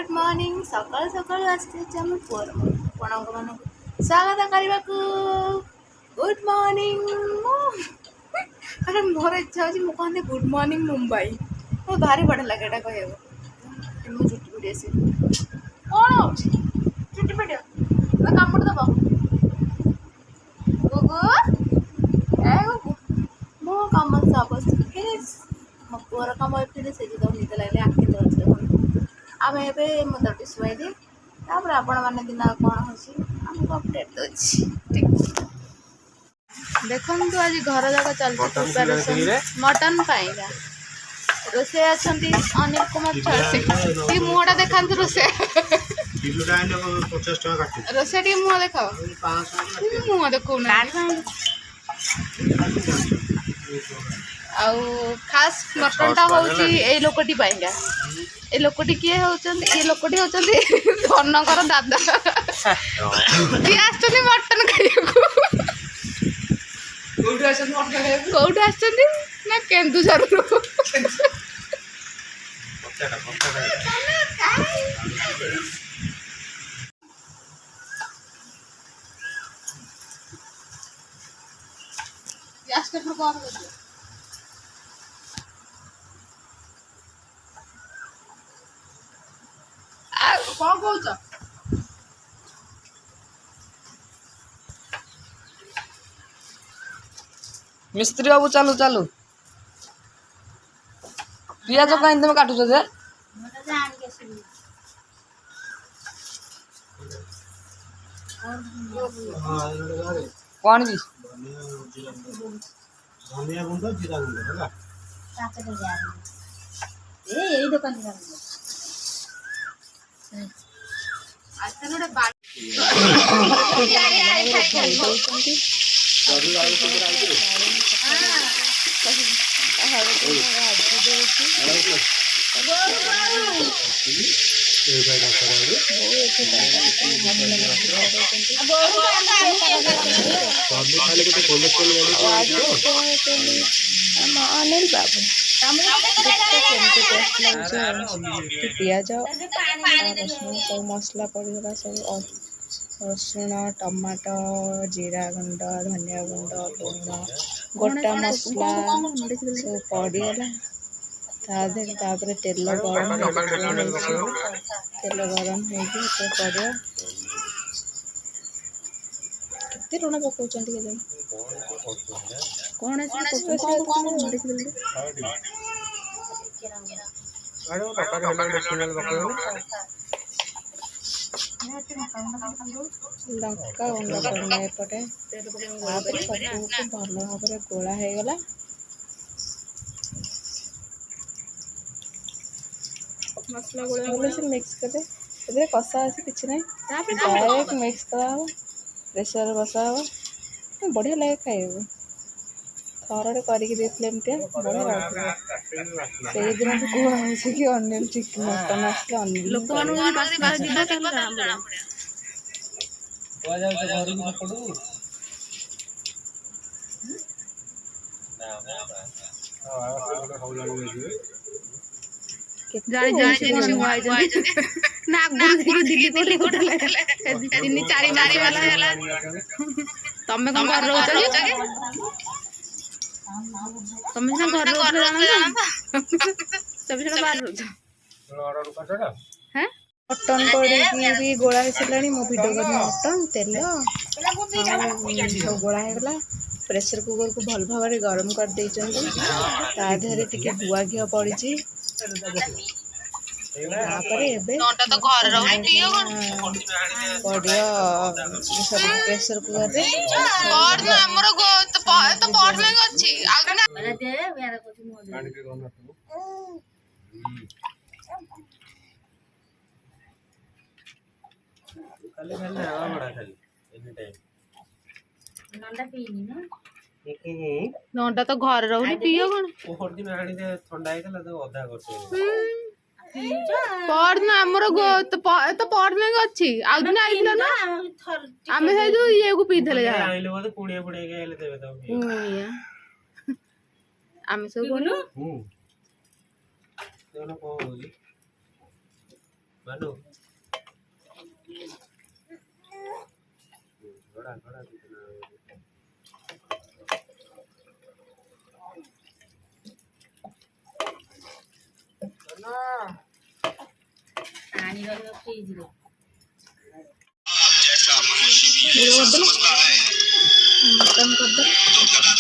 good morning सकाल सकाल आसते आम पुअर आपको मान स्वागत करने को गुड मॉर्निंग अरे मोर इच्छा हो कहते गुड मॉर्निंग मुंबई मुझे भारी बढ़िया लगे कह चुटी पिटी आस कौन हो चुटी पिट कामुड़ दब गुगु ए गुगु मो कम सब मो पुअर कम फिर से निद लगे आखि दौर आम एवं मुझे शुआई दी आपण मैंने दिन कौन हो अपडेट दूसरी देखो आज घर जाक चलती प्रिपेरेसन मटन पाइबा रोसे अच्छा अनिल कुमार छासी मुहटा देखा रोसे रोसे मुह देख मुह देख आउ खास मटनटा हूँ ये लोकटी पाइंगा ए लोकटी किए होचंदी ये लोकटी होचंदी धनकर दादा किए आछंदी मटन खाइବାକୁ कोउठी आछंदी ना केन्दुझरु यास्टर पर कौन कर कौन कौच मिस्त्री बाबू चालू चालू पियाज कहीं तुम काटुच जे कौन की धनिया गुंड जीरा गुंड है यही दुकान अनिल बाबू पियाज रसुण सब मसला पड़ेगा सब रसुण टमाटो जीरा गुंड धनिया गुंड लुण गोटा मसला सब पड़गला तापर तेल गरम तेल गरम पड़े केते लुण पकाउं के कौन लंका गुंड पड़ना एपटे सब भल भाव गोला हो गला मसला गोला से मिक्स कर कषा अच्छे किसी ना डायरेक्ट मिक्स करा प्रेसर बसा बढ़िया लगे खाइब थरटे करके एमती बढ़िया लगे से दिन कहे कि अनिल चिकन मटन आसले अनिल तमें कौन घर तुम घर मटन पड़ी भी गोला सारे मो भिडियो कर मटन तेल सब गोला होगा प्रेसर कुकर को भल भाव गरम कर देहरे टे गुआ घी पड़ी प्रेसर कुकर नंटा तो घर रही पीओ कौन परदिन आमर तो परदिन अच्छी आउ दिन आइल ना आम से ये को पीते आम सब बालू घोड़ा घोड़ा कितना ପାଣି ରହିବ ଫ୍ରିଜରେ ମଟନ କରିଦେବା